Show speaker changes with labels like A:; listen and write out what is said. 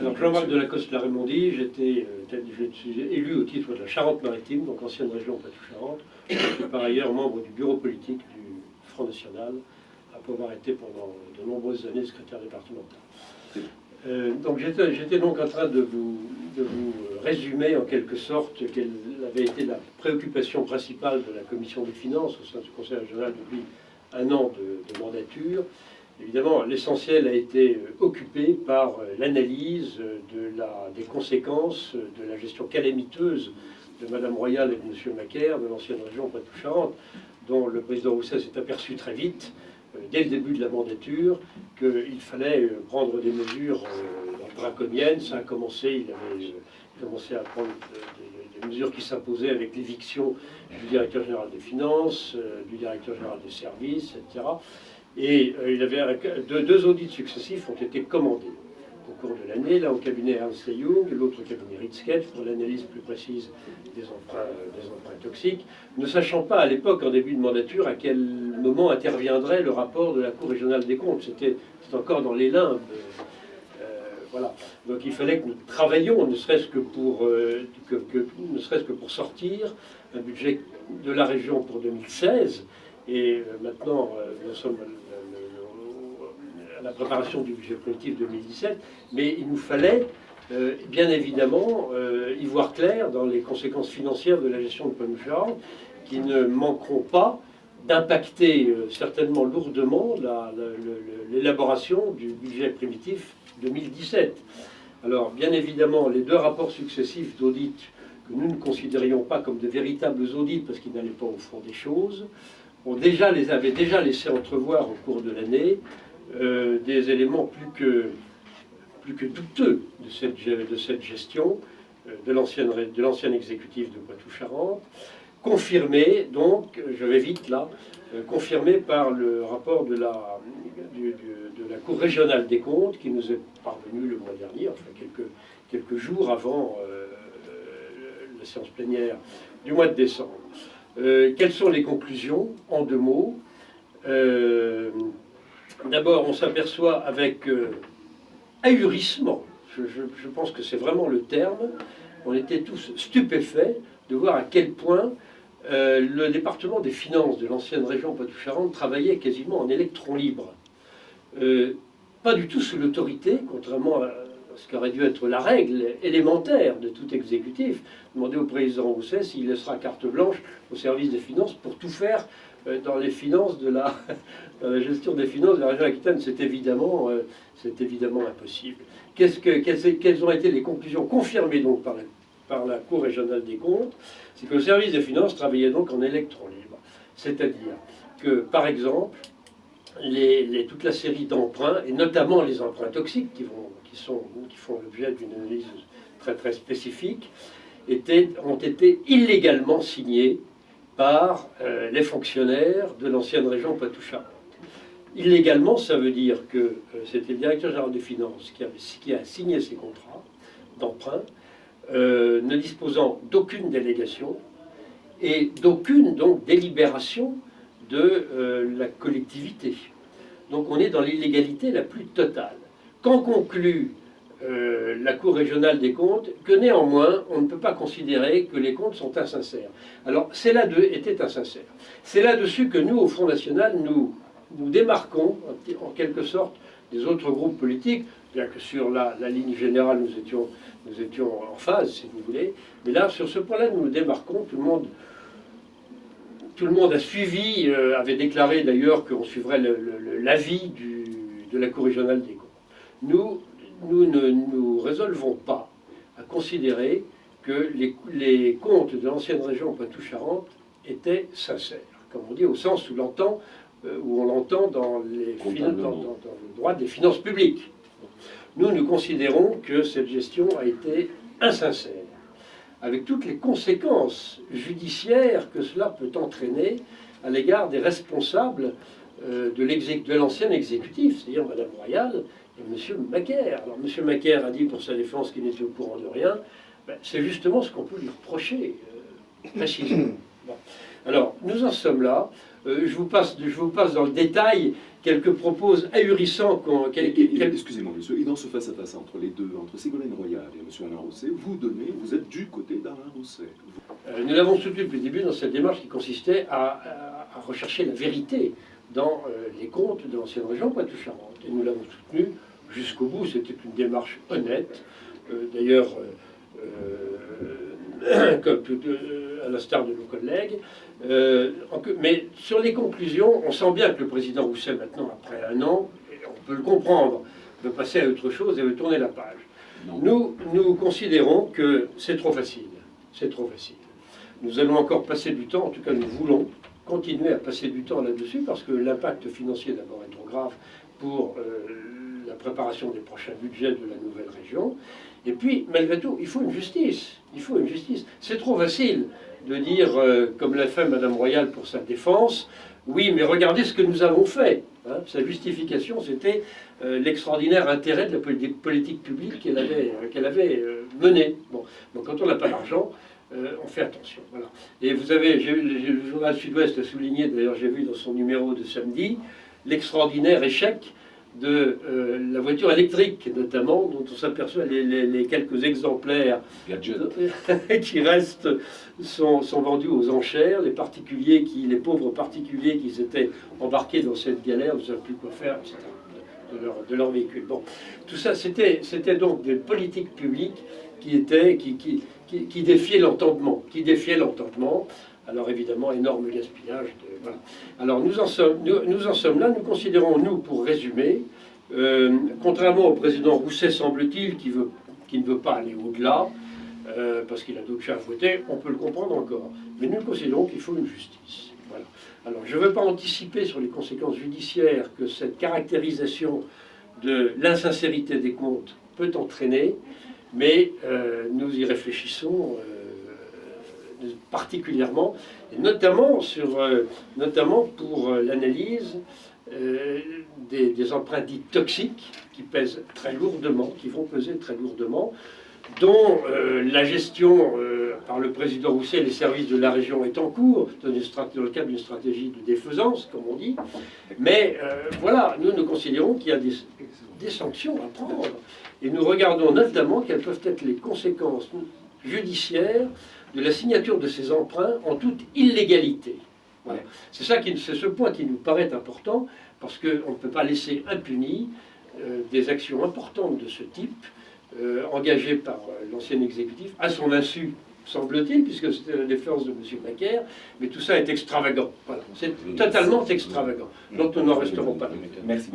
A: Alors Jean-Marc Delacoste-Larémondie, je suis élu au titre de la Charente-Maritime, donc ancienne région Poitou-Charentes. Je suis par ailleurs membre du bureau politique du Front National, après avoir été pendant de nombreuses années secrétaire départemental. Donc j'étais donc en train de vous résumer en quelque sorte quelle avait été la préoccupation principale de la Commission des finances au sein du Conseil régional depuis un an de mandature. Évidemment, l'essentiel a été occupé par l'analyse des conséquences de la gestion calamiteuse de Mme Royal et de M. Macaire de l'ancienne région Poitou-Charentes, dont le président Rousset s'est aperçu très vite, dès le début de la mandature, qu'il fallait prendre des mesures draconiennes. Ça a commencé, il avait commencé à prendre des mesures qui s'imposaient avec l'éviction du directeur général des finances, du directeur général des services, etc. Et il avait deux audits successifs ont été commandés au cours de l'année, l'un au cabinet Ernst & Young, l'autre au cabinet Ritzkett, pour l'analyse plus précise des emprunts toxiques, ne sachant pas à l'époque, en début de mandature, à quel moment interviendrait le rapport de la Cour régionale des comptes. C'était encore dans les limbes. Voilà. Donc il fallait que nous travaillions, ne serait-ce que pour sortir un budget de la région pour 2016. Et maintenant, nous sommes à la préparation du budget collectif 2017, mais il nous fallait bien évidemment y voir clair dans les conséquences financières de la gestion de Poitou-Charentes, qui ne manqueront pas d'impacter certainement lourdement l'élaboration du budget primitif 2017. Alors, bien évidemment, les deux rapports successifs d'audit que nous ne considérions pas comme de véritables audits parce qu'ils n'allaient pas au fond des choses, les avaient déjà laissé entrevoir au cours de l'année des éléments plus que douteux de cette gestion de l'ancien exécutif de Poitou-Charentes, confirmé, donc, je vais vite là, confirmé par le rapport de la Cour régionale des comptes qui nous est parvenu le mois dernier, enfin quelques jours avant la séance plénière du mois de décembre. Quelles sont les conclusions? En deux mots. D'abord, on s'aperçoit avec ahurissement, je pense que c'est vraiment le terme, on était tous stupéfaits de voir à quel point le département des finances de l'ancienne région Poitou-Charentes travaillait quasiment en électron libre. Pas du tout sous l'autorité, contrairement à ce qui aurait dû être la règle élémentaire de tout exécutif. Demander au président Rousset s'il laissera carte blanche au service des finances pour tout faire dans les finances dans la gestion des finances de la région Aquitaine. C'est évidemment impossible. Quelles ont été les conclusions confirmées donc par la Cour régionale des comptes? C'est que le service des finances travaillait donc en électron libre. C'est-à-dire que, par exemple, toute la série d'emprunts, et notamment les emprunts toxiques qui font l'objet d'une analyse très très spécifique, ont été illégalement signés par les fonctionnaires de l'ancienne région Poitou-Charentes. Illégalement, ça veut dire que c'était le directeur général des finances qui a signé ces contrats d'emprunt, ne disposant d'aucune délégation et d'aucune donc délibération de la collectivité. Donc on est dans l'illégalité la plus totale. Qu'en conclut la Cour régionale des comptes? Que néanmoins, on ne peut pas considérer que les comptes sont insincères. Alors, était insincère. C'est là-dessus que nous, au Front National, nous démarquons, en quelque sorte, des autres groupes politiques, bien que sur la ligne générale, nous étions en phase, si vous voulez. Mais là, sur ce point-là, nous nous démarquons. Tout le monde a suivi, avait déclaré d'ailleurs qu'on suivrait l'avis de la Cour régionale des comptes. Nous ne nous résolvons pas à considérer que les comptes de l'ancienne région Poitou-Charentes étaient sincères, comme on dit, au sens où on l'entend dans le droit des finances publiques. Nous considérons que cette gestion a été insincère, avec toutes les conséquences judiciaires que cela peut entraîner à l'égard des responsables de l'ancien exécutif, c'est-à-dire Mme Royal et M. Macaire. Alors M. Macaire a dit pour sa défense qu'il n'était au courant de rien. Ben, c'est justement ce qu'on peut lui reprocher, précisément. Bon. Alors, nous en sommes là. Je vous passe dans le détail quelques propos ahurissants.
B: Excusez-moi, monsieur, et dans ce face-à-face entre les deux, entre Ségolène Royal et monsieur Alain Rousset, vous êtes du côté d'Alain Rousset.
A: Nous l'avons soutenu depuis le début dans cette démarche qui consistait à rechercher la vérité dans les comptes de l'ancienne région Poitou-Charentes. Et nous l'avons soutenu jusqu'au bout. C'était une démarche honnête. D'ailleurs, à l'instar de nos collègues. Mais sur les conclusions, on sent bien que le président Rousset, maintenant, après un an, on peut le comprendre, veut passer à autre chose et veut tourner la page. Nous considérons que c'est trop facile. C'est trop facile. Nous allons encore passer du temps, en tout cas nous voulons continuer à passer du temps là-dessus, parce que l'impact financier d'abord est trop grave pour la préparation des prochains budgets de la nouvelle région. Et puis, malgré tout, il faut une justice. Il faut une justice. C'est trop facile de dire, comme l'a fait Madame Royal pour sa défense, oui, mais regardez ce que nous avons fait. Hein. Sa justification, c'était l'extraordinaire intérêt de la politique publique qu'elle avait menée. Bon. Donc, quand on n'a pas d'argent, on fait attention. Voilà. Et vous avez, le journal Sud-Ouest a souligné, d'ailleurs j'ai vu dans son numéro de samedi, l'extraordinaire échec de la voiture électrique, notamment, dont on s'aperçoit les quelques exemplaires qui restent sont vendus aux enchères. Les particuliers, les pauvres particuliers qui s'étaient embarqués dans cette galère ne savent plus quoi faire, etc., de leur véhicule. Bon, tout ça, c'était donc des politiques publiques qui défiaient l'entendement, Alors évidemment, énorme gaspillage. Voilà. Alors nous en sommes là. Nous considérons, nous, pour résumer, contrairement au président Rousset, semble-t-il, qui ne veut pas aller au-delà, parce qu'il a d'autres chats à voter, on peut le comprendre encore. Mais nous considérons qu'il faut une justice. Voilà. Alors je ne veux pas anticiper sur les conséquences judiciaires que cette caractérisation de l'insincérité des comptes peut entraîner, mais nous y réfléchissons particulièrement, et notamment pour l'analyse des emprunts dits toxiques qui pèsent très lourdement, qui vont peser très lourdement, dont la gestion par le président Rousset et les services de la région est en cours, dans le cadre d'une stratégie de défaisance, comme on dit. Mais voilà, nous considérons qu'il y a des sanctions à prendre, et nous regardons notamment quelles peuvent être les conséquences judiciaire de la signature de ces emprunts en toute illégalité. Voilà. C'est ce point qui nous paraît important, parce qu'on ne peut pas laisser impuni des actions importantes de ce type, engagées par l'ancien exécutif, à son insu, semble-t-il, puisque c'était la défense de M. Macaire, mais tout ça est extravagant. Voilà. C'est totalement extravagant. Donc nous n'en resterons pas là.
B: Merci.